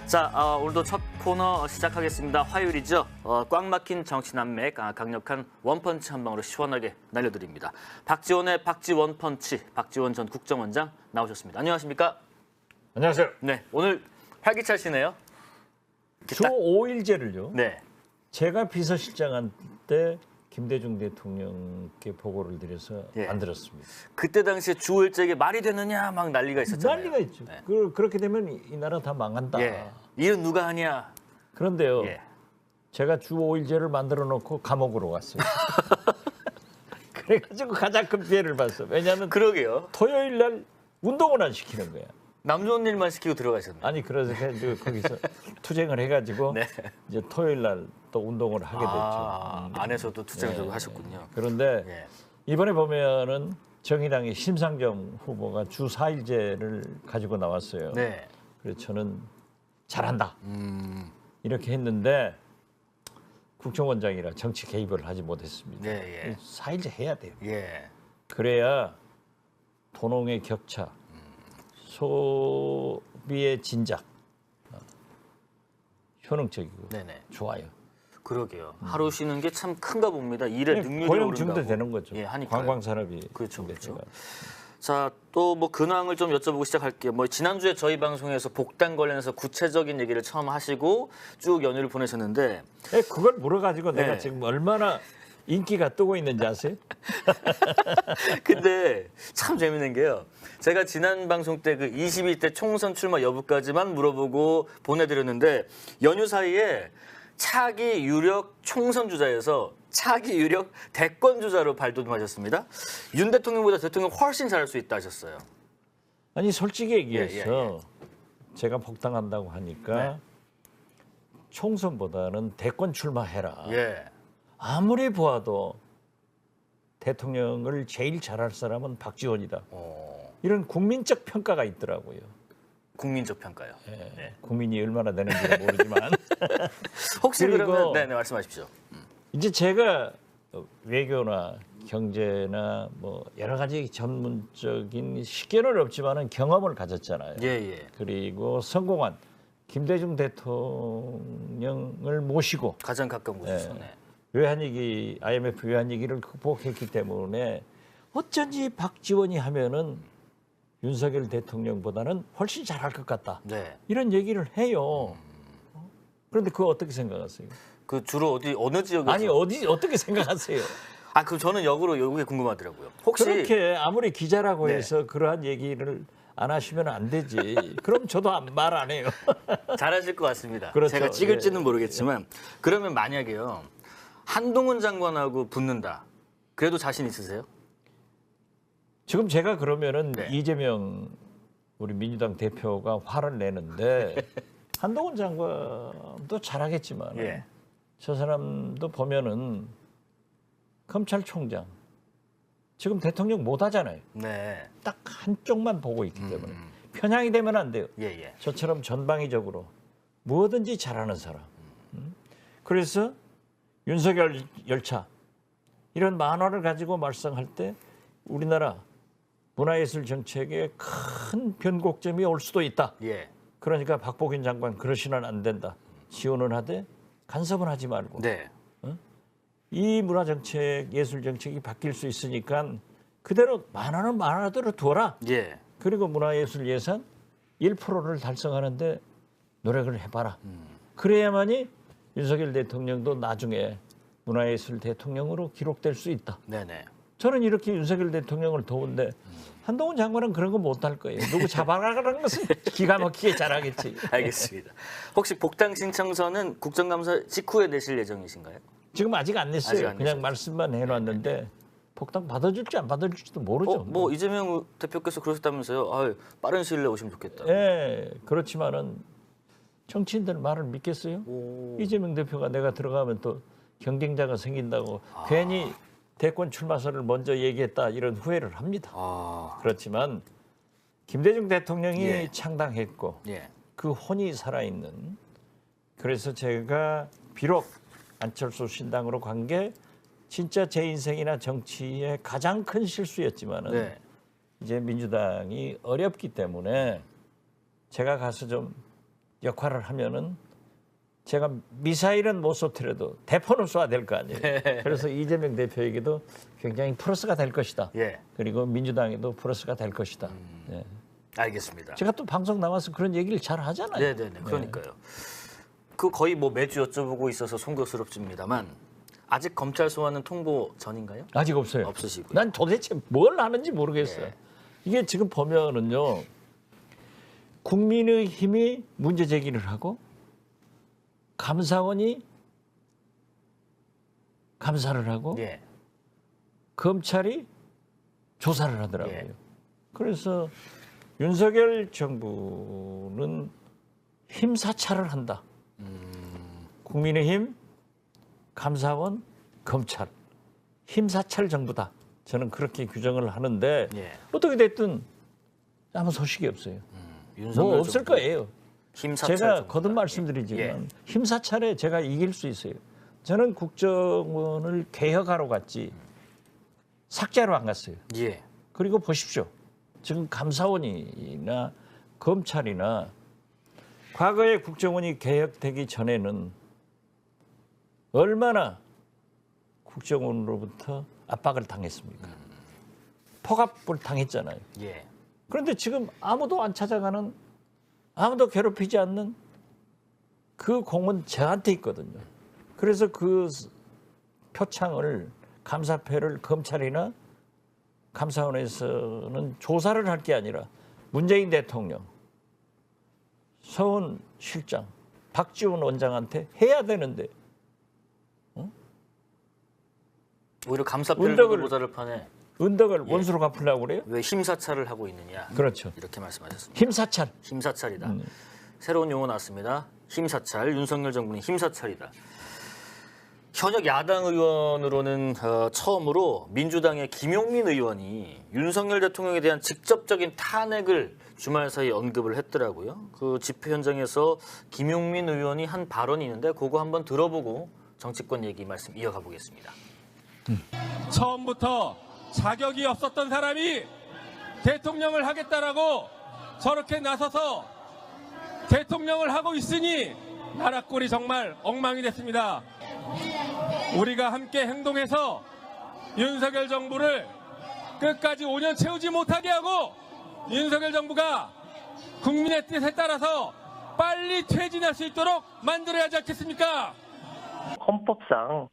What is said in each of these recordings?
자, 오늘도 첫 코너 시작하겠습니다. 화요일이죠. 꽉 막힌 정치 난맥, 강력한 원펀치 한 방으로 시원하게 날려드립니다. 박지원의 박지원 펀치, 박지원 전 국정원장 나오셨습니다. 안녕하십니까? 안녕하세요. 네, 오늘 활기차시네요. 주 5일제를요. 네. 제가 비서실장한 때 김대중 대통령께 보고를 드려서 예. 만들었습니다. 그때 당시에 주 5일제가 말이 되느냐 막 난리가 있었잖아요. 난리가 있죠. 네. 그렇게 되면 이 나라 다 망한다. 예. 일은 누가 하냐? 그런데요. 예. 제가 주 5일제를 만들어 놓고 감옥으로 갔어요. 그래가지고 가장 큰 피해를 봤어. 왜냐하면 그러게요. 토요일 날 운동을 안 시키는 거야. 남 좋은 일만 시키고 들어가셨네요. 아니 그래서 거기서 투쟁을 해가지고 네. 이제 토요일 날 또 운동을 하게 됐죠. 안에서도 투쟁을 하셨군요. 그런데 예. 이번에 보면은 정의당의 심상정 후보가 주 4일제를 가지고 나왔어요. 네. 그래서 저는 잘한다 이렇게 했는데 국정원장이라 정치 개입을 하지 못했습니다. 예, 예. 4일제 해야 돼요. 예. 그래야 도농의 격차, 소비의 진작 효능적이고 네네. 좋아요. 그러게요. 하루 쉬는 게 참 큰가 봅니다. 일의 능률이 고용 오른다고. 증대되는 거죠. 예, 하니까. 관광 산업이 그렇죠, 증대돼가. 그렇죠. 자, 또 뭐 근황을 좀 여쭤보고 시작할게요. 뭐 지난주에 저희 방송에서 복당 관련해서 구체적인 얘기를 처음 하시고 쭉 연휴를 보내셨는데 그걸 물어가지고 네. 내가 지금 얼마나 인기가 뜨고 있는지 아세요? 근데 참 재밌는 게요. 제가 지난 방송 때 그 22대 총선 출마 여부까지만 물어보고 보내드렸는데 연휴 사이에 차기 유력 총선 주자에서 차기 유력 대권 주자로 발돋움하셨습니다. 윤 대통령보다 대통령 훨씬 잘할 수 있다 하셨어요. 아니 솔직히 얘기해서 예. 제가 복당한다고 하니까 네. 총선보다는 대권 출마해라. 예. 아무리 보아도 대통령을 제일 잘할 사람은 박지원이다. 이런 국민적 평가가 있더라고요. 국민적 평가요. 예. 네. 국민이 얼마나 되는지 모르지만 혹시 그리고 그러면 네네 말씀하십시오. 이제 제가 외교나 경제나 뭐 여러 가지 전문적인 식견은 없지만은 경험을 가졌잖아요. 예예. 그리고 성공한 김대중 대통령을 모시고 가장 가까운 곳에서. 네. 외환위기, IMF 외환위기를 극복했기 때문에 어쩐지 박지원이 하면은 윤석열 대통령보다는 훨씬 잘할 것 같다. 네. 이런 얘기를 해요. 그런데 그거 어떻게 생각하세요? 그 주로 어느 지역에서? 아니 어떻게 생각하세요? 그럼 저는 역으로 이게 궁금하더라고요. 혹시 그렇게 아무리 기자라고 네. 해서 그러한 얘기를 안 하시면 안 되지. 그럼 저도 말 안 해요. 잘하실 것 같습니다. 그렇죠. 제가 찍을지는 예. 모르겠지만 그러면 만약에요 한동훈 장관하고 붙는다. 그래도 자신 있으세요? 지금 제가 그러면은 네. 이재명 우리 민주당 대표가 화를 내는데 한동훈 장관도 잘하겠지만 예. 저 사람도 보면은 검찰총장 지금 대통령 못 하잖아요. 네. 딱 한쪽만 보고 있기 때문에 편향이 되면 안 돼요. 예예. 저처럼 전방위적으로 뭐든지 잘하는 사람. 그래서 윤석열 열차 이런 만화를 가지고 말썽할 때 우리나라 문화예술 정책에 큰 변곡점이 올 수도 있다. 예. 그러니까 박보균 장관 그러시면 안 된다. 지원은 하되 간섭은 하지 말고. 네. 이 문화정책, 예술정책이 바뀔 수 있으니까 그대로 만화는 만화대로 둬라. 예. 그리고 문화예술 예산 1%를 달성하는데 노력을 해봐라. 그래야만이 윤석열 대통령도 나중에 문화예술 대통령으로 기록될 수 있다. 네네. 저는 이렇게 윤석열 대통령을 도운데 한동훈 장관은 그런 거 못할 거예요. 누구 잡아가라는 것은 기가 막히게 잘하겠지. 알겠습니다. 혹시 복당 신청서는 국정감사 직후에 내실 예정이신가요? 지금 아직 안 냈어요. 아직 안 그냥 냈어요. 말씀만 해놨는데 복당 받아줄지 안 받아줄지도 모르죠. 뭐 이재명 대표께서 그러셨다면서요? 빠른 시일 내에 오시면 좋겠다. 예, 그렇지만은 정치인들 말을 믿겠어요? 이재명 대표가 내가 들어가면 또 경쟁자가 생긴다고 괜히 대권 출마설을 먼저 얘기했다 이런 후회를 합니다. 그렇지만 김대중 대통령이 예. 창당했고 예. 그 혼이 살아있는 그래서 제가 비록 안철수 신당으로 간 게 진짜 제 인생이나 정치의 가장 큰 실수였지만은 네. 이제 민주당이 어렵기 때문에 제가 가서 좀 역할을 하면은 제가 미사일은 못 쏘더라도 대포는 쏴야 될 거 아니에요. 그래서 이재명 대표에게도 굉장히 플러스가 될 것이다. 예. 그리고 민주당에도 플러스가 될 것이다. 예. 알겠습니다. 제가 또 방송 나와서 그런 얘기를 잘 하잖아요. 네네네. 그러니까요. 그 거의 뭐 매주 여쭤보고 있어서 송구스럽습니다만 아직 검찰 소환은 통보 전인가요? 아직 없어요. 없으시고요. 난 도대체 뭘 하는지 모르겠어요. 예. 이게 지금 보면은요, 국민의힘이 문제 제기를 하고 감사원이 감사를 하고 예. 검찰이 조사를 하더라고요. 예. 그래서 윤석열 정부는 힘사찰을 한다. 국민의힘, 감사원, 검찰, 힘사찰 정부다. 저는 그렇게 규정을 하는데 예. 어떻게 됐든 아무 소식이 없어요. 뭐 없을 거예요. 힘사찰 제가 정부다. 거듭 말씀드리지만 예. 힘사찰에 제가 이길 수 있어요. 저는 국정원을 개혁하러 갔지 삭제하러 안 갔어요. 예. 그리고 보십시오. 지금 감사원이나 검찰이나 과거에 국정원이 개혁되기 전에는 얼마나 국정원으로부터 압박을 당했습니까? 폭압을 당했잖아요. 예. 그런데 지금 아무도 안 찾아가는, 아무도 괴롭히지 않는 그 공은 저한테 있거든요. 그래서 그 표창을, 감사패를 검찰이나 감사원에서는 조사를 할 게 아니라 문재인 대통령, 서훈 실장, 박지원 원장한테 해야 되는데 오히려 감사패를 은덕을- 두고 모자를 파네. 은덕을 원수로 갚으려고 그래요? 왜 힘사찰을 하고 있느냐. 그렇죠. 이렇게 말씀하셨습니다. 힘사찰. 힘사찰이다. 새로운 용어 나왔습니다. 힘사찰. 윤석열 정부는 힘사찰이다. 현역 야당 의원으로는 처음으로 민주당의 김용민 의원이 윤석열 대통령에 대한 직접적인 탄핵을 주말 사이에 언급을 했더라고요. 그 집회 현장에서 김용민 의원이 한 발언이 있는데 그거 한번 들어보고 정치권 얘기 말씀 이어가 보겠습니다. 처음부터 자격이 없었던 사람이 대통령을 하겠다라고 저렇게 나서서 대통령을 하고 있으니 나라 꼴이 정말 엉망이 됐습니다. 우리가 함께 행동해서 윤석열 정부를 끝까지 5년 채우지 못하게 하고 윤석열 정부가 국민의 뜻에 따라서 빨리 퇴진할 수 있도록 만들어야 하지 않겠습니까? 헌법상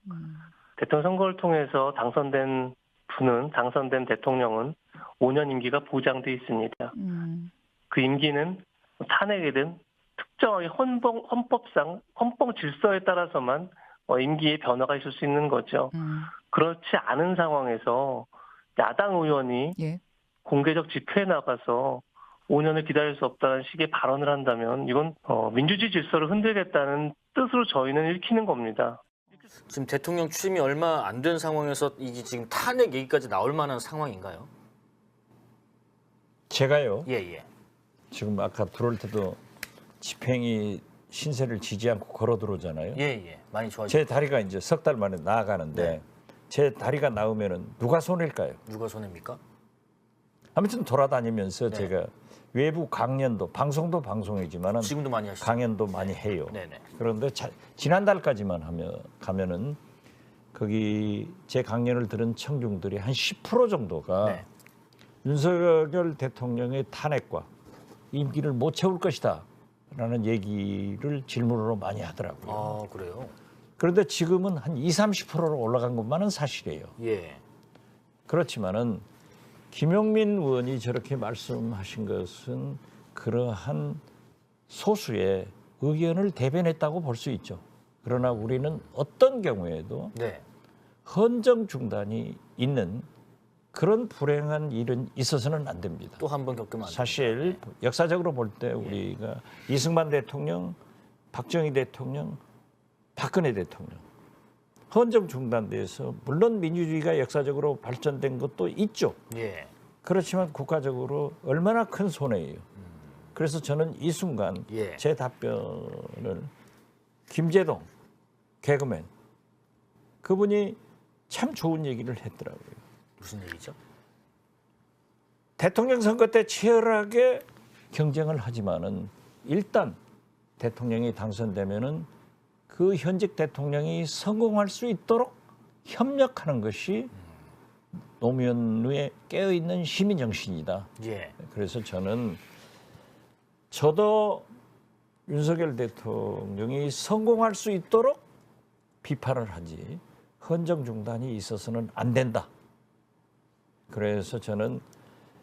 대통령 선거를 통해서 당선된 대통령은 5년 임기가 보장돼 있습니다. 그 임기는 탄핵이든 특정하게 헌법상 헌법 질서에 따라서만 임기의 변화가 있을 수 있는 거죠. 그렇지 않은 상황에서 야당 의원이 예. 공개적 집회에 나가서 5년을 기다릴 수 없다는 식의 발언을 한다면 이건 민주주의 질서를 흔들겠다는 뜻으로 저희는 읽히는 겁니다. 지금 대통령 취임이 얼마 안 된 상황에서 이게 지금 탄핵 얘기까지 나올 만한 상황인가요? 제가요. 예. 지금 아까 들어올 때도 집행이 신세를 지지 않고 걸어 들어오잖아요. 예. 많이 좋아지죠. 제 다리가 이제 석 달 만에 나아가는데 네. 제 다리가 나오면은 누가 손해일까요? 누가 손해입니까? 아무튼 돌아다니면서 네. 제가 외부 강연도 방송도 방송이지만은 지금도 많이 하시죠. 강연도 많이 해요. 네네. 그런데 지난달까지만 가면은 거기 제 강연을 들은 청중들이 한 10% 정도가 네. 윤석열 대통령의 탄핵과 임기를 못 채울 것이다 라는 얘기를 질문으로 많이 하더라고요. 아, 그래요? 그런데 지금은 한 20-30%로 올라간 것만은 사실이에요. 예. 그렇지만은 김용민 의원이 저렇게 말씀하신 것은 그러한 소수의 의견을 대변했다고 볼 수 있죠. 그러나 우리는 어떤 경우에도 네. 헌정 중단이 있는 그런 불행한 일은 있어서는 안 됩니다. 또 한 번 겪으면 안 돼요. 사실 역사적으로 볼 때 우리가 이승만 대통령, 박정희 대통령, 박근혜 대통령 헌정 중단돼서 물론 민주주의가 역사적으로 발전된 것도 있죠. 예. 그렇지만 국가적으로 얼마나 큰 손해예요. 그래서 저는 이 순간 예. 제 답변을 김재동 개그맨 그분이 참 좋은 얘기를 했더라고요. 무슨 얘기죠? 대통령 선거 때 치열하게 경쟁을 하지만은 일단 대통령이 당선되면은 그 현직 대통령이 성공할 수 있도록 협력하는 것이 노무현의 깨어있는 시민 정신이다. 예. 그래서 저도 윤석열 대통령이 성공할 수 있도록 비판을 하지 헌정 중단이 있어서는 안 된다. 그래서 저는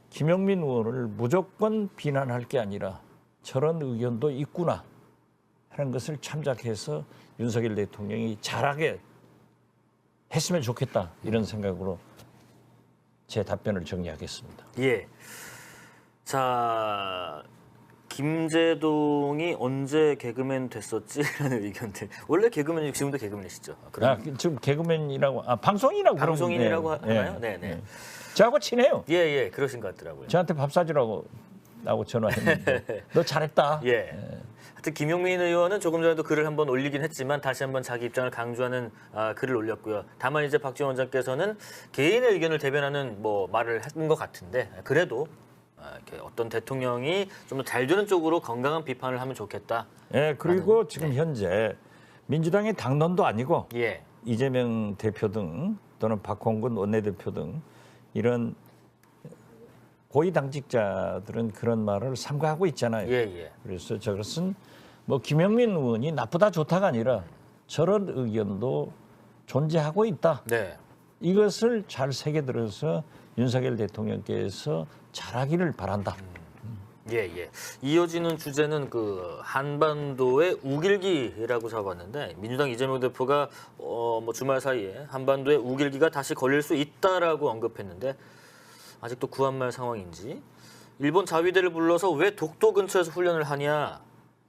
김용민 의원을 무조건 비난할 게 아니라 저런 의견도 있구나 하는 것을 참작해서 윤석열 대통령이 잘하게 했으면 좋겠다 이런 생각으로 제 답변을 정리하겠습니다. 예. 자, 김재동이 언제 개그맨 됐었지라는 의견들. 원래 개그맨이 지금도 개그맨이시죠? 지금 개그맨이라고 방송인이라고 방송인이라고 그러고, 하나요? 네. 저하고 친해요. 예, 그러신 것 같더라고요. 저한테 밥 사주라고 나하고 전화했는데 너 잘했다. 예. 하여튼 김용민 의원은 조금 전에도 글을 한번 올리긴 했지만 다시 한번 자기 입장을 강조하는 글을 올렸고요. 다만 이제 박지원 원장께서는 개인의 의견을 대변하는 말을 했던 것 같은데 그래도 이렇게 어떤 대통령이 좀 더 잘 되는 쪽으로 건강한 비판을 하면 좋겠다. 예, 그리고 지금 현재 민주당의 당론도 아니고 예. 이재명 대표 등 또는 박홍근 원내대표 등 이런 고위 당직자들은 그런 말을 삼가하고 있잖아요. 예. 그래서 저것은 김영민 의원이 나쁘다 좋다가 아니라 저런 의견도 존재하고 있다. 네. 이것을 잘 새겨들어서 윤석열 대통령께서 잘하기를 바란다. 예. 이어지는 주제는 그 한반도의 우길기라고 잡았는데 민주당 이재명 대표가 주말 사이에 한반도의 우길기가 다시 걸릴 수 있다라고 언급했는데 아직도 구한말 상황인지 일본 자위대를 불러서 왜 독도 근처에서 훈련을 하냐.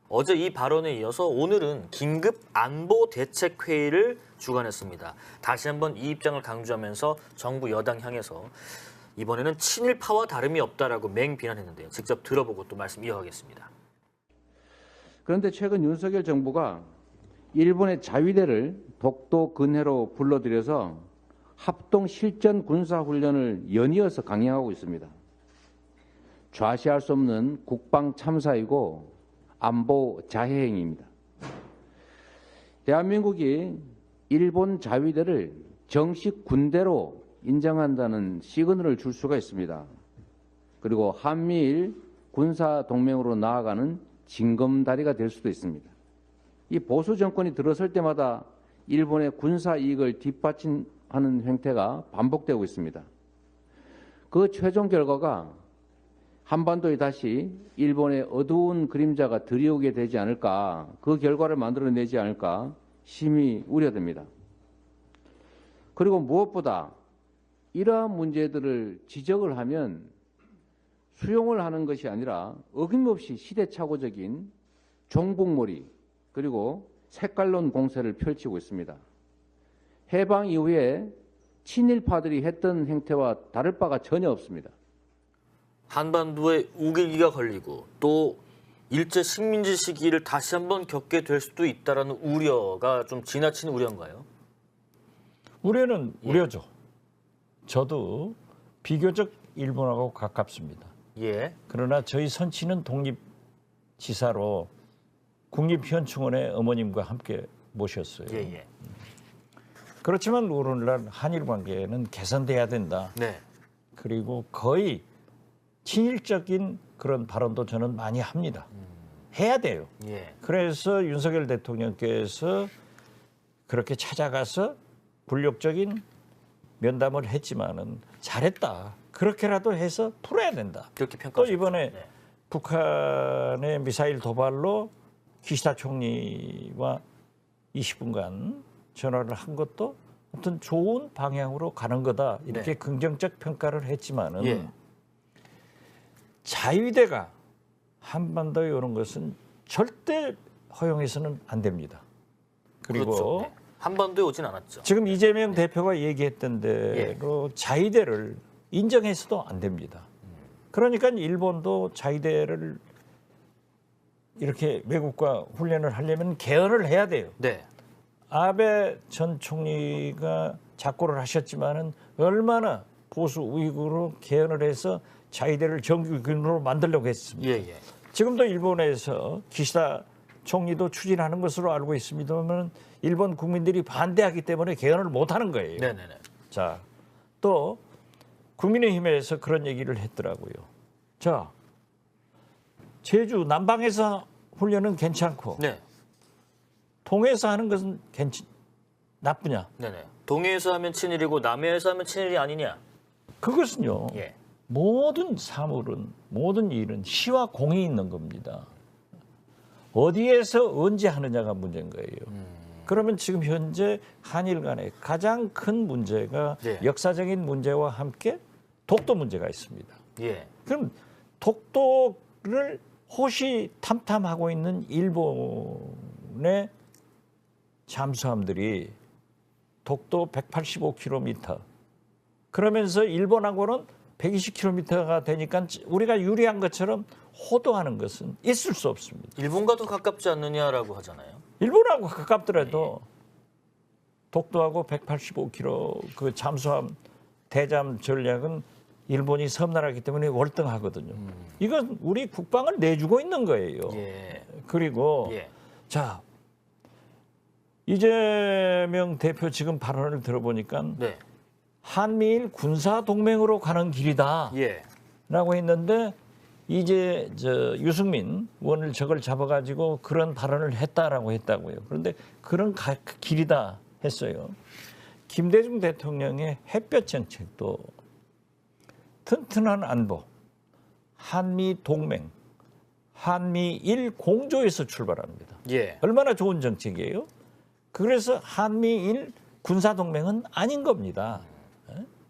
어제 이 발언에 이어서 오늘은 긴급 안보 대책 회의를 주관했습니다. 다시 한번 이 입장을 강조하면서 정부 여당 향해서 이번에는 친일파와 다름이 없다라고 맹비난했는데요. 직접 들어보고 또 말씀 이어가겠습니다. 그런데 최근 윤석열 정부가 일본의 자위대를 독도 근해로 불러들여서 합동 실전 군사 훈련을 연이어서 강행하고 있습니다. 좌시할 수 없는 국방 참사이고 안보 자해 행위입니다. 대한민국이 일본 자위대를 정식 군대로 인정한다는 시그널을 줄 수가 있습니다. 그리고 한미일 군사 동맹으로 나아가는 징검다리가 될 수도 있습니다. 이 보수 정권이 들어설 때마다 일본의 군사 이익을 뒷받침하는 행태가 반복되고 있습니다. 그 최종 결과가 한반도에 다시 일본의 어두운 그림자가 드리우게 되지 않을까, 그 결과를 만들어내지 않을까 심히 우려됩니다. 그리고 무엇보다 이러한 문제들을 지적을 하면 수용을 하는 것이 아니라 어김없이 시대착오적인 종북몰이 그리고 색깔론 공세를 펼치고 있습니다. 해방 이후에 친일파들이 했던 행태와 다를 바가 전혀 없습니다. 한반도에 우길기가 걸리고 또 일제 식민지 시기를 다시 한번 겪게 될 수도 있다라는 우려가 좀 지나친 우려인가요? 우려는 우려죠. 저도 비교적 일본하고 가깝습니다. 예. 그러나 저희 선친은 독립지사로 국립현충원에 어머님과 함께 모셨어요. 예. 그렇지만 오늘날 한일 관계는 개선돼야 된다. 네. 그리고 거의 친일적인 그런 발언도 저는 많이 합니다. 해야 돼요. 예. 그래서 윤석열 대통령께서 그렇게 찾아가서 굴욕적인 면담을 했지만은 잘했다. 그렇게라도 해서 풀어야 된다. 그렇게 또 평가하셨죠. 이번에 네. 북한의 미사일 도발로 기시다 총리와 20분간 전화를 한 것도 어떤 좋은 방향으로 가는 거다. 이렇게 네. 긍정적 평가를 했지만은 예. 자위대가 한반도에 오는 것은 절대 허용해서는 안 됩니다. 그리고 그렇죠. 네. 한반도에 오진 않았죠. 지금 이재명 대표가 얘기했던 대로 자위대를 인정해서도 안 됩니다. 그러니까 일본도 자위대를 이렇게 외국과 훈련을 하려면 개헌을 해야 돼요. 네. 아베 전 총리가 작고를 하셨지만은 얼마나 보수 우익으로 개헌을 해서 자위대를 정규군으로 만들려고 했습니다. 예. 지금도 일본에서 기시다 총리도 추진하는 것으로 알고 있습니다만 일본 국민들이 반대하기 때문에 개헌을 못하는 거예요. 네네네. 자, 또 국민의힘에서 그런 얘기를 했더라고요. 자, 제주 남방에서 훈련은 괜찮고 네. 동해에서 하는 것은 나쁘냐? 네네. 동해에서 하면 친일이고 남해에서 하면 친일이 아니냐? 그것은요. 예. 모든 사물은 모든 일은 시와 공이 있는 겁니다. 어디에서 언제 하느냐가 문제인 거예요. 그러면 지금 현재 한일 간의 가장 큰 문제가 예. 역사적인 문제와 함께 독도 문제가 있습니다. 예. 그럼 독도를 호시탐탐하고 있는 일본의 잠수함들이 독도 185km 그러면서 일본하고는 120km가 되니까 우리가 유리한 것처럼 호도하는 것은 있을 수 없습니다. 일본과 더 가깝지 않느냐라고 하잖아요. 일본하고 가깝더라도 독도하고 185km 그 잠수함 대잠 전략은 일본이 섬나라이기 때문에 월등하거든요. 이건 우리 국방을 내주고 있는 거예요. 예. 그리고 예. 자 이재명 대표 지금 발언을 들어보니까 네. 한미일 군사 동맹으로 가는 길이다라고 예. 했는데 이제 유승민 의원을 저걸 잡아가지고 그런 발언을 했다라고 했다고요. 그런데 그런 길이다 했어요. 김대중 대통령의 햇볕 정책도 튼튼한 안보, 한미 동맹, 한미일 공조에서 출발합니다. 예. 얼마나 좋은 정책이에요? 그래서 한미일 군사동맹은 아닌 겁니다.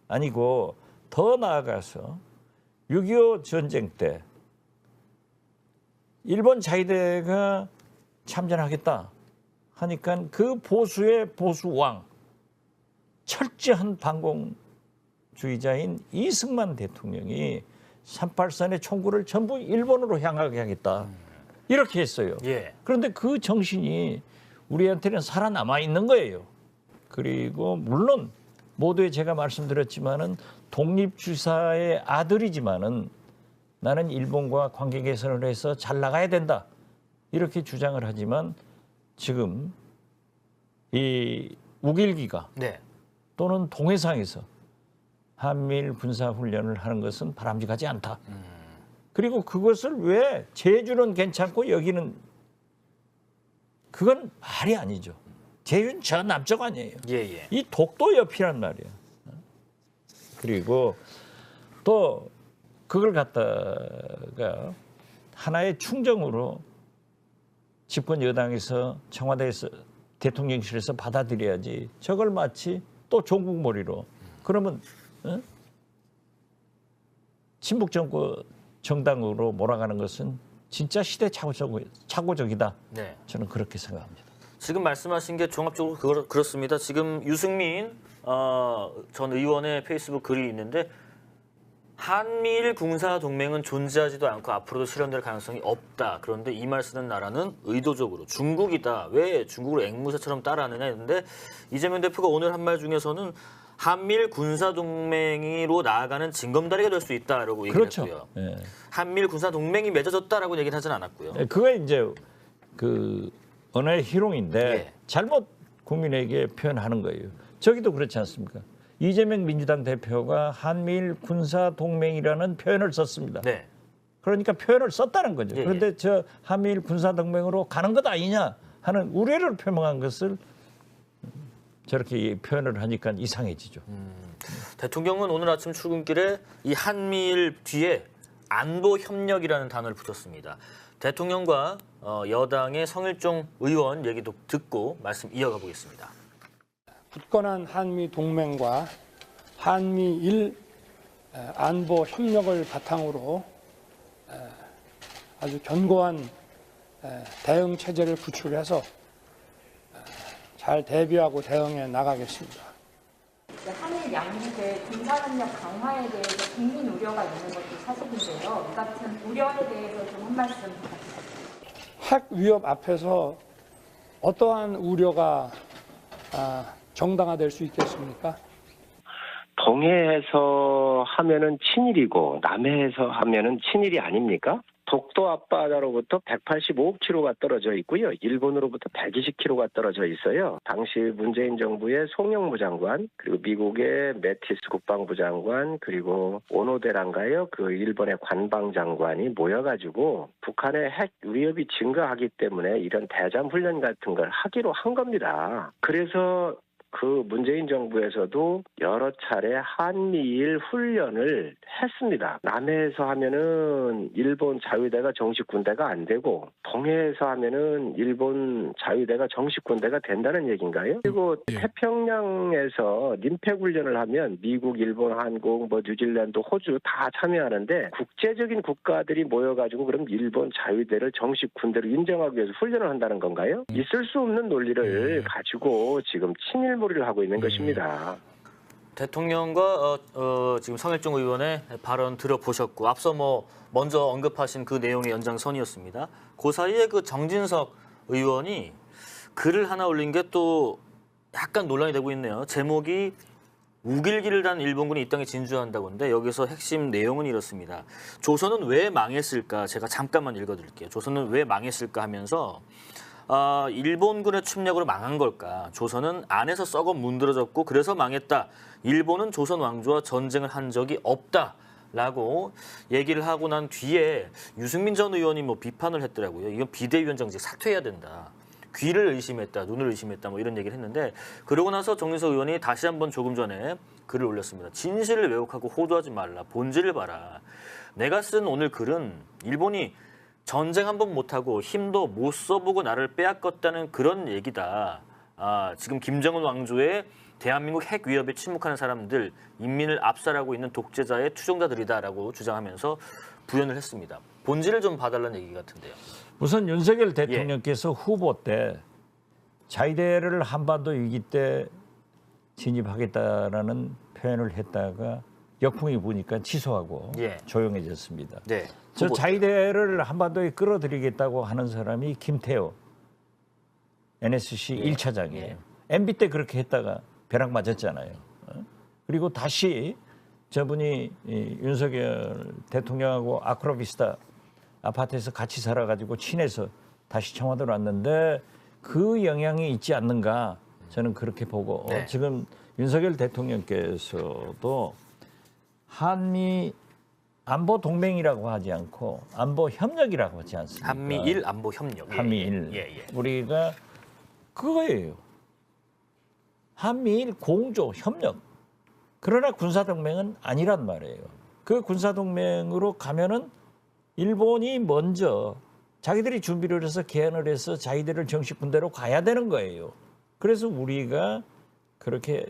아니고 더 나아가서 6.25 전쟁 때 일본 자위대가 참전하겠다 하니까 그 보수의 보수왕 철저한 반공주의자인 이승만 대통령이 38선의 총구를 전부 일본으로 향하게 하겠다 이렇게 했어요. 예. 그런데 그 정신이 우리한테는 살아남아 있는 거예요. 그리고 물론 모두에 제가 말씀드렸지만은 독립주사의 아들이지만은 나는 일본과 관계 개선을 해서 잘 나가야 된다 이렇게 주장을 하지만 지금 이 우길기가 네. 또는 동해상에서 한미일 군사 훈련을 하는 것은 바람직하지 않다. 그리고 그것을 왜 제주는 괜찮고 여기는 그건 말이 아니죠. 제주는 저 남쪽 아니에요. 예. 이 독도 옆이란 말이야. 그리고 또 그걸 갖다가 하나의 충정으로 집권 여당에서 청와대에서 대통령실에서 받아들여야지. 저걸 마치 또 종국몰이로 그러면 친북 정당으로 몰아가는 것은 진짜 시대착오적이다. 네. 저는 그렇게 생각합니다. 지금 말씀하신 게 종합적으로 그렇습니다. 지금 유승민 전 의원의 페이스북 글이 있는데 한미일 군사 동맹은 존재하지도 않고 앞으로도 실현될 가능성이 없다. 그런데 이 말 쓰는 나라는 의도적으로 중국이다. 왜 중국을 앵무새처럼 따라하느냐 했는데 이재명 대표가 오늘 한 말 중에서는 한미일 군사 동맹으로 나아가는 징검다리가 될 수 있다라고 얘기를 그렇죠. 했고요. 예. 한미일 군사 동맹이 맺어졌다라고 얘기는 하진 않았고요. 그게 이제 그 언어의 희롱인데 예. 잘못 국민에게 표현하는 거예요. 저기도 그렇지 않습니까? 이재명 민주당 대표가 한미일 군사 동맹이라는 표현을 썼습니다. 네. 그러니까 표현을 썼다는 거죠. 예. 그런데 저 한미일 군사 동맹으로 가는 것 아니냐 하는 우려를 표명한 것을 저렇게 표현을 하니까 이상해지죠. 대통령은 오늘 아침 출근길에 이 한미일 뒤에 안보 협력이라는 단어를 붙였습니다. 대통령과 여당의 성일종 의원 얘기도 듣고 말씀 이어가 보겠습니다. 굳건한 한미 동맹과 한미일 안보 협력을 바탕으로 아주 견고한 대응 체제를 구축해서 잘 대비하고 대응해 나가겠습니다. 한일 양국의 군사협력 강화에 대해서 국민 우려가 있는 것도 사실인데요. 이 같은 우려에 대해서 좀 한 말씀 부탁드립니다. 핵 위협 앞에서 어떠한 우려가 정당화될 수 있겠습니까? 동해에서 하면은 친일이고 남해에서 하면은 친일이 아닙니까? 독도 앞바다로부터 185km가 떨어져 있고요. 일본으로부터 120km가 떨어져 있어요. 당시 문재인 정부의 송영무 장관, 그리고 미국의 매티스 국방부 장관, 그리고 오노데란가요? 그 일본의 관방장관이 모여가지고 북한의 핵 위협이 증가하기 때문에 이런 대잠 훈련 같은 걸 하기로 한 겁니다. 그래서 그 문재인 정부에서도 여러 차례 한미일 훈련을 했습니다. 남해에서 하면은 일본 자위대가 정식 군대가 안 되고 동해에서 하면은 일본 자위대가 정식 군대가 된다는 얘기인가요? 그리고 태평양에서 림팩 훈련을 하면 미국, 일본, 한국, 뉴질랜드, 호주 다 참여하는데 국제적인 국가들이 모여가지고 그럼 일본 자위대를 정식 군대로 인정하기 위해서 훈련을 한다는 건가요? 있을 수 없는 논리를 가지고 지금 친일몰이를 하고 있는 것입니다. 대통령과 지금 성일종 의원의 발언 들어보셨고 앞서 먼저 언급하신 그 내용의 연장선이었습니다. 그 사이에 그 정진석 의원이 글을 하나 올린 게 또 약간 논란이 되고 있네요. 제목이 우길기를 단 일본군이 이 땅에 진주한다고 하는데 여기서 핵심 내용은 이렇습니다. 조선은 왜 망했을까? 제가 잠깐만 읽어드릴게요. 조선은 왜 망했을까 하면서 일본군의 침략으로 망한 걸까? 조선은 안에서 썩어 문드러졌고 그래서 망했다. 일본은 조선 왕조와 전쟁을 한 적이 없다. 라고 얘기를 하고 난 뒤에 유승민 전 의원이 비판을 했더라고요. 이건 비대위원장직 사퇴해야 된다. 귀를 의심했다, 눈을 의심했다, 이런 얘기를 했는데 그러고 나서 정진석 의원이 다시 한번 조금 전에 글을 올렸습니다. 진실을 왜곡하고 호도하지 말라. 본질을 봐라. 내가 쓴 오늘 글은 일본이 전쟁 한 번 못하고 힘도 못 써보고 나를 빼앗겼다는 그런 얘기다. 지금 김정은 왕조의 대한민국 핵 위협에 침묵하는 사람들, 인민을 압살하고 있는 독재자의 추종자들이다라고 주장하면서 부연을 했습니다. 본질을 좀 봐달라는 얘기 같은데요. 우선 윤석열 대통령께서 후보 때 자위대를 한반도 위기 때 진입하겠다라는 표현을 했다가 역풍이 부니까 취소하고 조용해졌습니다. 네. 저 자위대를 한반도에 끌어들이겠다고 하는 사람이 김태호 NSC 1차장이에요. MB 때 그렇게 했다가 벼락 맞았잖아요. 그리고 다시 저분이 윤석열 대통령하고 아크로비스타 아파트에서 같이 살아가지고 친해서 다시 청와대로 왔는데 그 영향이 있지 않는가 저는 그렇게 보고 지금 윤석열 대통령께서도 한미 안보 동맹이라고 하지 않고 안보 협력이라고 하지 않습니까? 한미일 안보 협력. 한미일. 우리가 그거예요. 한미일 공조 협력. 그러나 군사동맹은 아니란 말이에요. 그 군사동맹으로 가면은 일본이 먼저 자기들이 준비를 해서 개헌을 해서 자기들을 정식 군대로 가야 되는 거예요. 그래서 우리가 그렇게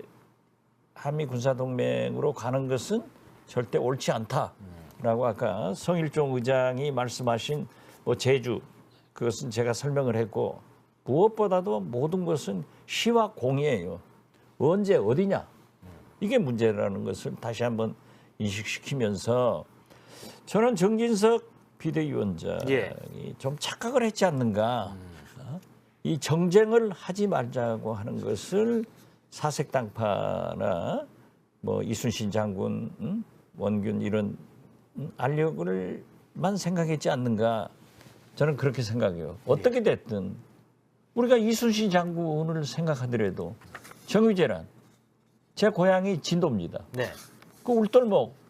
한미 군사동맹으로 가는 것은 절대 옳지 않다라고 아까 성일종 의장이 말씀하신 제주 그것은 제가 설명을 했고 무엇보다도 모든 것은 시와 공이에요. 언제 어디냐 이게 문제라는 것을 다시 한번 인식시키면서 저는 정진석 비대위원장이 좀 착각을 했지 않는가. 이 정쟁을 하지 말자고 하는 것을 사색당파나 이순신 장군, 원균 이런 알력을만 생각했지 않는가. 저는 그렇게 생각해요. 어떻게 됐든 우리가 이순신 장군을 생각하더라도 정의재란 제 고향이 진도입니다. 그 울돌목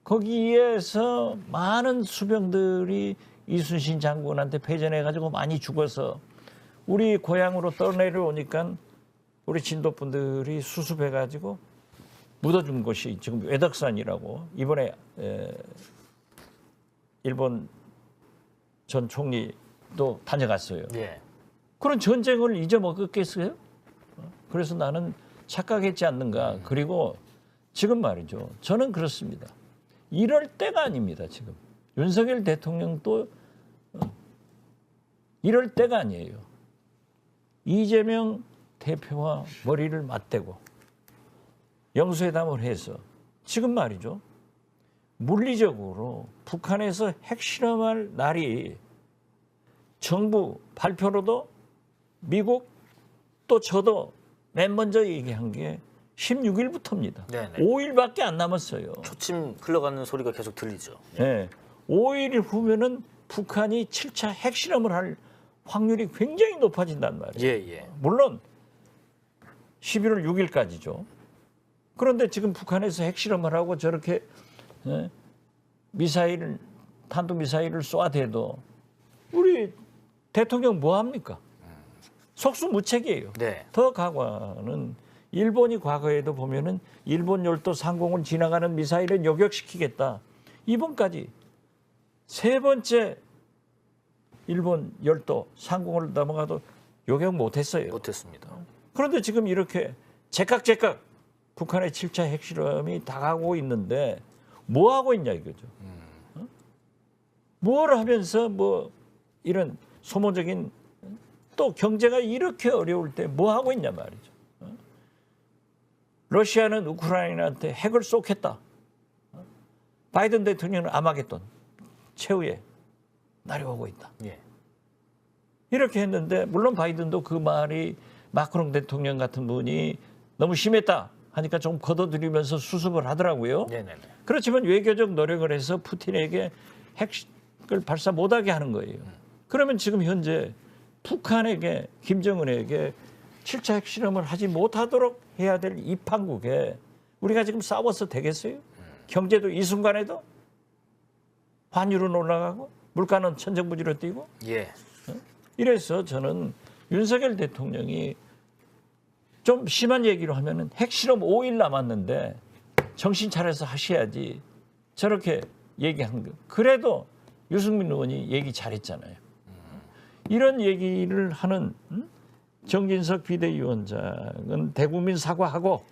거기에서 많은 수병들이 이순신 장군한테 패전해가지고 많이 죽어서 우리 고향으로 떠내려오니까 우리 진도 분들이 수습해가지고 묻어준 곳이 지금 외덕산이라고 이번에 일본 전 총리도 다녀갔어요. 그런 전쟁을 잊어먹었겠어요? 그래서 나는 착각했지 않는가. 그리고 지금 말이죠. 저는 그렇습니다. 이럴 때가 아닙니다. 지금 윤석열 대통령도 이럴 때가 아니에요. 이재명 대표와 머리를 맞대고 영수회담을 해서 지금 말이죠. 물리적으로 북한에서 핵실험할 날이 정부 발표로도 미국 또 저도 맨 먼저 얘기한 게 16일부터입니다. 5일밖에 안 남았어요. 초침 흘러가는 소리가 계속 들리죠. 5일 후면은 북한이 7차 핵실험을 할 확률이 굉장히 높아진단 말이에요. 예. 물론 11월 6일까지죠. 그런데 지금 북한에서 핵실험을 하고 저렇게 미사일, 탄도미사일을 쏘아대도 우리 대통령 뭐 합니까? 속수무책이에요. 네. 더 과거는 일본이 과거에도 보면은 일본 열도 상공을 지나가는 미사일은 요격시키겠다. 이번까지 세 번째 일본 열도 상공을 넘어가도 요격 못했어요. 못했습니다. 그런데 지금 이렇게 제깍제깍 북한의 7차 핵실험이 다가오고 있는데 뭐 하고 있냐 이거죠. 뭘 하면서 뭐 이런 소모적인 또 경제가 이렇게 어려울 때 뭐 하고 있냐 말이죠. 러시아는 우크라이나한테 핵을 쏘겠다. 바이든 대통령은 아마겟돈 최후의 날이 오고 있다. 예. 이렇게 했는데 물론 바이든도 그 말이 마크롱 대통령 같은 분이 너무 심했다 하니까 좀 걷어들이면서 수습을 하더라고요. 네네네. 그렇지만 외교적 노력을 해서 푸틴에게 핵을 발사 못하게 하는 거예요. 그러면 지금 현재 북한에게 김정은에게 7차 핵실험을 하지 못하도록 해야 될 이 판국에 우리가 지금 싸워서 되겠어요? 경제도 이 순간에도 환율은 올라가고 물가는 천정부지로 뛰고 예. 이래서 저는 윤석열 대통령이 좀 심한 얘기로 하면은 핵실험 5일 남았는데 정신 차려서 하셔야지 저렇게 얘기하는 거. 그래도 유승민 의원이 얘기 잘했잖아요. 이런 얘기를 하는 정진석 비대위원장은 대국민 사과하고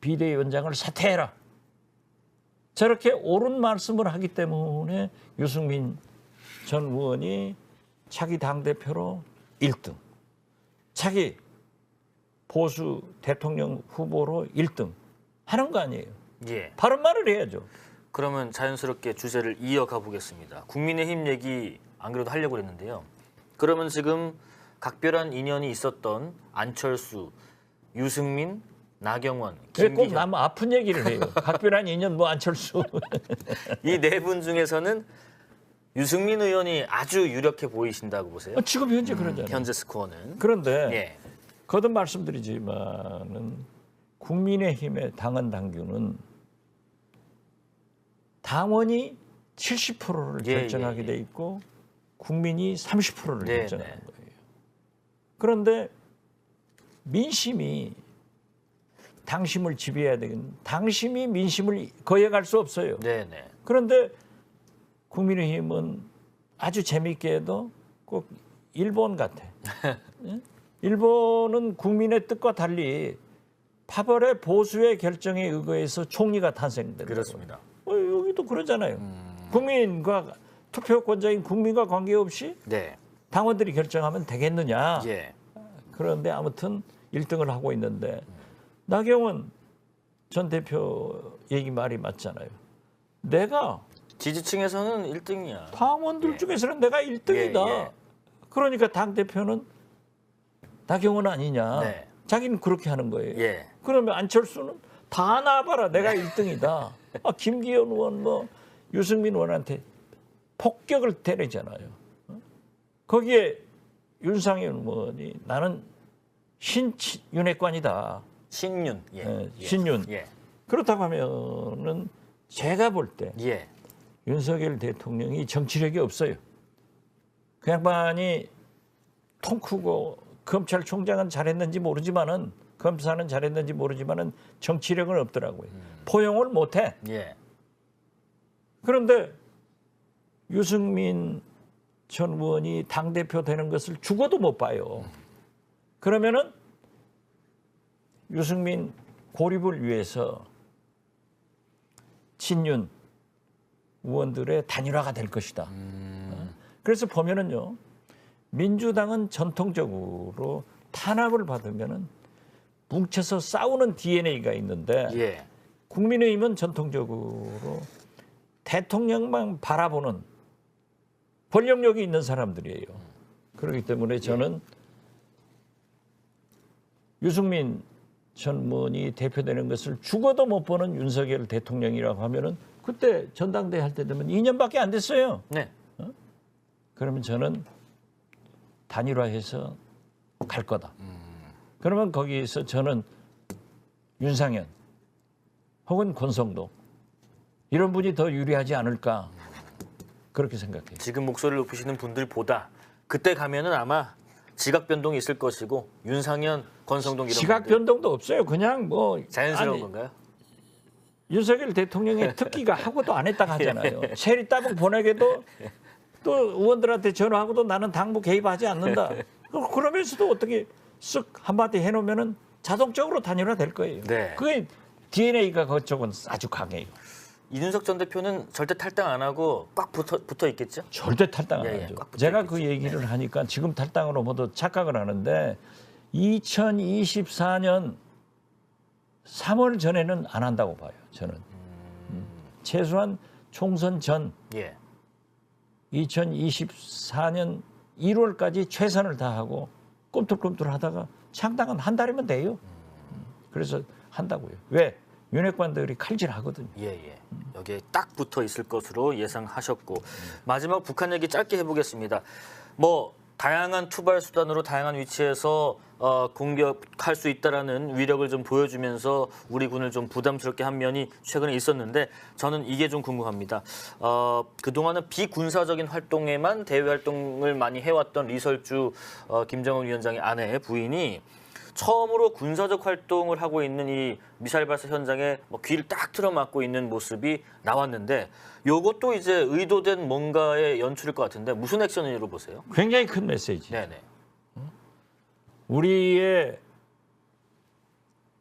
비대위원장을 사퇴해라. 저렇게 옳은 말씀을 하기 때문에 유승민 전 의원이 자기 당대표로 1등, 자기 보수 대통령 후보로 1등 하는 거 아니에요. 예. 바른 말을 해야죠. 그러면 자연스럽게 주제를 이어가 보겠습니다. 국민의힘 얘기 안 그래도 하려고 했는데요. 그러면 지금 각별한 인연이 있었던 안철수, 유승민, 나경원, 왜 꼭 김기현 남 아픈 얘기를 해요. 각별한 인연 뭐 안철수. 이 네 분 중에서는 유승민 의원이 아주 유력해 보이신다고 보세요? 지금 현재 그러잖아요. 현재 스코어는. 그런데 예. 거듭 말씀드리지만은 국민의힘의 당헌 당규는 당원이 70%를 예, 결정하게 돼 있고 국민이 30%를 네, 결정하는 네. 거예요. 그런데 민심이 당심을 지배해야 되는 당심이 민심을 거역할 수 없어요. 네네. 그런데 국민의힘은 아주 재미있게도 꼭 일본 같아. 예? 일본은 국민의 뜻과 달리 파벌의 보수의 결정에 의거해서 총리가 탄생된다. 그렇습니다. 여기도 그러잖아요. 국민과 투표권자인 국민과 관계없이 네. 당원들이 결정하면 되겠느냐. 예. 그런데 아무튼 1등을 하고 있는데 나경원 전 대표 얘기 말이 맞잖아요. 내가 지지층에서는 1등이야. 당원들 예. 중에서는 내가 1등이다. 예, 예. 그러니까 당대표는 나경원 아니냐. 네. 자기는 그렇게 하는 거예요. 예. 그러면 안철수는 다 나와봐라. 내가 1등이다. 김기현 의원 뭐 유승민 의원한테 폭격을 때리잖아요. 거기에 윤상현 의원이 나는 신윤핵관이다. 신윤. 예. 예, 신윤. 예. 그렇다고 하면은 제가 볼 때 예. 윤석열 대통령이 정치력이 없어요. 그 양반이 통 크고 검찰총장은 잘했는지 모르지만은 검사는 잘했는지 모르지만은 정치력은 없더라고요. 포용을 못해. 예. 그런데 유승민 전 의원이 당대표 되는 것을 죽어도 못 봐요. 그러면은 유승민 고립을 위해서 친윤 의원들의 단일화가 될 것이다. 그래서 보면은요, 민주당은 전통적으로 탄압을 받으면은 뭉쳐서 싸우는 DNA가 있는데 예. 국민의힘은 전통적으로 대통령만 바라보는 권력력이 있는 사람들이에요. 그렇기 때문에 저는 유승민 전 의원이 대표되는 것을 죽어도 못 보는 윤석열 대통령이라고 하면은 그때 전당대회 할 때 되면 2년밖에 안 됐어요. 네. 그러면 저는 단일화해서 갈 거다. 그러면 거기에서 저는 윤상현 혹은 권성동 이런 분이 더 유리하지 않을까 그렇게 생각해요. 지금 목소리를 높이시는 분들보다 그때 가면은 아마 지각 변동이 있을 것이고 윤상현, 권성동 이런 지각 분들 변동도 없어요. 그냥 뭐 자연스러운 아니, 건가요? 윤석열 대통령의 특기가 하고도 안 했다고 하잖아요. 세리 따봉 보내게도 또 의원들한테 전화하고도 나는 당무 개입하지 않는다. 그러면서도 어떻게 쓱 한마디 해놓으면은 자동적으로 단일화 될 거예요. 네. 그게 DNA가 그쪽은 아주 강해요. 이준석 전 대표는 절대 탈당 안 하고 꽉 붙어 있겠죠? 절대 탈당 안 예, 하죠. 꽉 붙어 제가 있겠죠. 그 얘기를 하니까 지금 탈당으로 모두 착각을 하는데 2024년 3월 전에는 안 한다고 봐요. 저는. 최소한 총선 전 예. 2024년 1월까지 최선을 다하고 꿈틀꿈틀 하다가 창당은 한 달이면 돼요. 그래서 한다고요. 왜? 윤핵관들이 칼질하거든요. 예. 여기에 딱 붙어 있을 것으로 예상하셨고 마지막 북한 얘기 짧게 해보겠습니다. 뭐 다양한 투발 수단으로 다양한 위치에서 공격할 수 있다라는 위력을 좀 보여주면서 우리 군을 좀 부담스럽게 한 면이 최근에 있었는데 저는 이게 좀 궁금합니다. 그동안은 비군사적인 활동에만 대외 활동을 많이 해왔던 리설주 김정은 위원장의 아내 부인이 처음으로 군사적 활동을 하고 있는 이 미사일 발사 현장에 뭐 귀를 딱 틀어막고 있는 모습이 나왔는데 이것도 이제 의도된 뭔가의 연출일 것 같은데 무슨 액션으로 보세요? 굉장히 큰 메시지. 네네. 우리의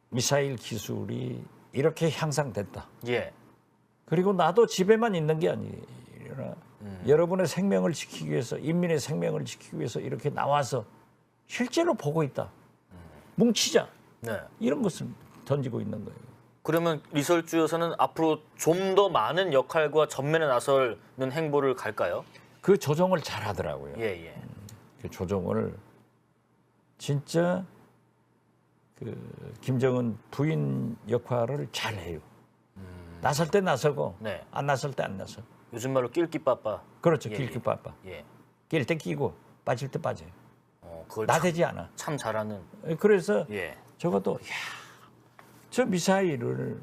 미사일 기술이 이렇게 향상됐다. 예. 그리고 나도 집에만 있는 게 아니라 여러분의 생명을 지키기 위해서 인민의 생명을 지키기 위해서 이렇게 나와서 실제로 보고 있다. 뭉치자. 네. 이런 것을 던지고 있는 거예요. 그러면 리설주 여사는 앞으로 좀 더 많은 역할과 전면에 나서는 행보를 갈까요? 그 조정을 잘 하더라고요. 예. 그 조정을 진짜 그 김정은 부인 역할을 잘 해요. 나설 때 나서고 네. 안 나설 때 안 나서. 요즘 말로 낄끼빠빠. 그렇죠. 예, 길기 빠빠. 예. 낄 때 끼고 빠질 때 빠져요. 그걸 나대지 않아. 참 잘하는. 그래서 예. 적어도 야, 저 미사일을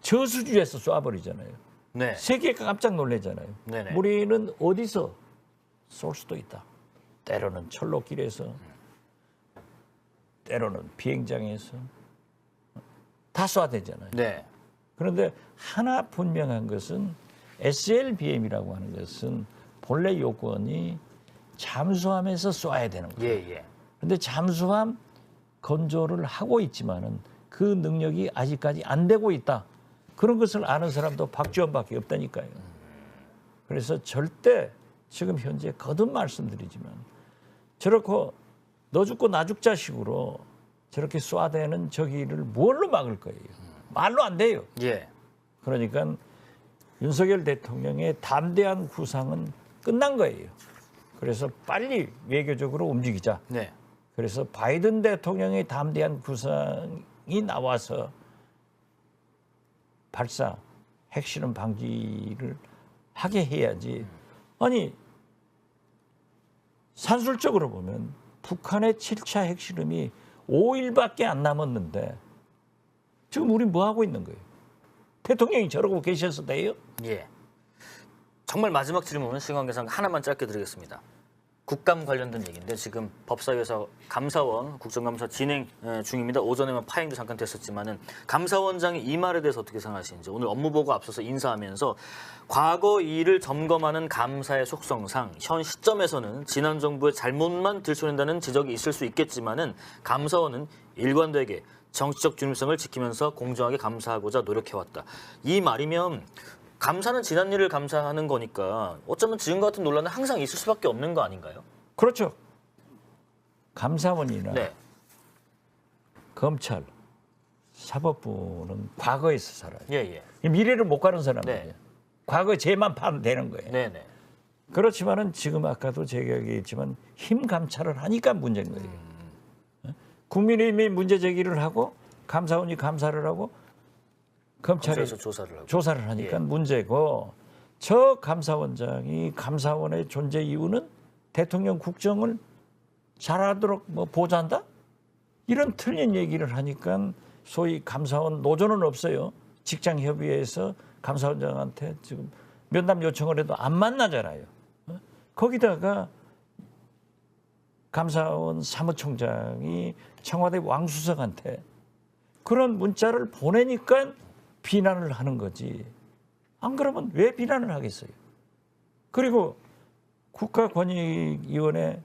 저수지에서 쏴버리잖아요. 네. 세계가 깜짝 놀라잖아요. 네네. 우리는 어디서 쏠 수도 있다. 때로는 철로길에서, 때로는 비행장에서 다 쏴야 되잖아요. 네. 그런데 하나 분명한 것은 SLBM이라고 하는 것은 본래 요건이 잠수함에서 쏴야 되는 거예요. 예. 그런데 잠수함 건조를 하고 있지만은 그 능력이 아직까지 안 되고 있다. 그런 것을 아는 사람도 박지원밖에 없다니까요. 그래서 절대 지금 현재 거듭 말씀드리지만 저렇게 너 죽고 나 죽자식으로 저렇게 쏴대는 저기를 뭘로 막을 거예요. 말로 안 돼요. 예. 그러니까 윤석열 대통령의 담대한 구상은 끝난 거예요. 그래서 빨리 외교적으로 움직이자. 네. 그래서 바이든 대통령의 담대한 구상이 나와서 발사, 핵실험 방지를 하게 해야지. 아니 산술적으로 보면 북한의 7차 핵실험이 5일밖에 안 남았는데 지금 우리 뭐 하고 있는 거예요? 대통령이 저러고 계셔서 돼요? 예. 정말 마지막 질문은 시간 관계상 하나만 짧게 드리겠습니다. 국감 관련된 얘기인데 지금 법사위에서 감사원 국정감사 진행 중입니다. 오전에만 파행도 잠깐 됐었지만은 감사원장이 이 말에 대해서 어떻게 생각하시는지 오늘 업무보고 앞서서 인사하면서 과거 일을 점검하는 감사의 속성상 현 시점에서는 지난 정부의 잘못만 들춰낸다는 지적이 있을 수 있겠지만은 감사원은 일관되게 정치적 중립성을 지키면서 공정하게 감사하고자 노력해왔다. 이 말이면 감사는 지난 일을 감사하는 거니까 어쩌면 지금 같은 논란은 항상 있을 수밖에 없는 거 아닌가요? 그렇죠. 감사원이나 네. 검찰, 사법부는 과거에서 살아요. 예. 미래를 못 가는 사람들이에요. 네. 과거 죄만 파면 되는 거예요. 네네. 그렇지만은 지금 아까도 제가 얘기했지만 힘 감찰을 하니까 문제인 거예요. 국민의힘이 문제 제기를 하고 감사원이 감사를 하고 검찰이 검찰에서 조사를 하고. 조사를 하니까 예. 문제고 저 감사원장이 감사원의 존재 이유는 대통령 국정을 잘하도록 뭐 보좌한다? 이런 틀린 얘기를 하니까 소위 감사원 노조는 없어요. 직장협의회에서 감사원장한테 지금 면담 요청을 해도 안 만나잖아요. 거기다가 감사원 사무총장이 청와대 왕수석한테 그런 문자를 보내니까 비난을 하는 거지. 안 그러면 왜 비난을 하겠어요? 그리고 국가권익위원회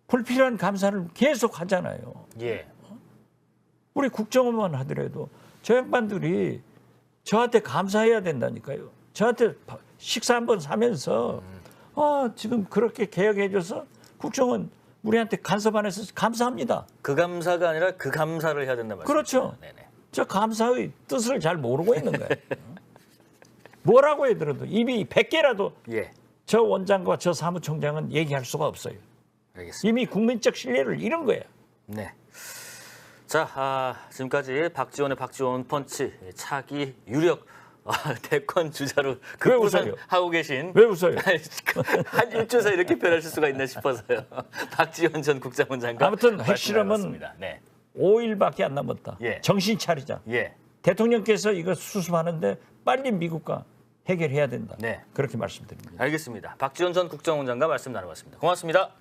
불필요한 감사를 계속 하잖아요. 예. 우리 국정원만 하더라도 저 양반들이 저한테 감사해야 된다니까요. 저한테 식사 한번 사면서 지금 그렇게 개혁해줘서 국정원 우리한테 간섭 안 해서 감사합니다. 그 감사가 아니라 그 감사를 해야 된다 말이죠. 그렇죠. 네네. 저 감사의 뜻을 잘 모르고 있는 거예요. 뭐라고 해더라도 입이 100개라도 예. 저 원장과 저 사무총장은 얘기할 수가 없어요. 알겠습니다. 이미 국민적 신뢰를 잃은 거예요. 네. 자, 지금까지 박지원의 박지원 펀치 차기 유력 대권 주자로 왜 급부상 웃어요? 하고 계신 왜 웃어요? 한 일주일 사이 이렇게 변하실 수가 있나 싶어서요. 박지원 전 국정원 장관. 아무튼 말씀 핵실험은 나눴습니다. 네. 5일밖에 안 남았다. 예. 정신 차리자. 예. 대통령께서 이거 수습하는데 빨리 미국과 해결해야 된다. 네. 그렇게 말씀드립니다. 알겠습니다. 박지원 전 국정원 장관 말씀 나눠봤습니다. 고맙습니다.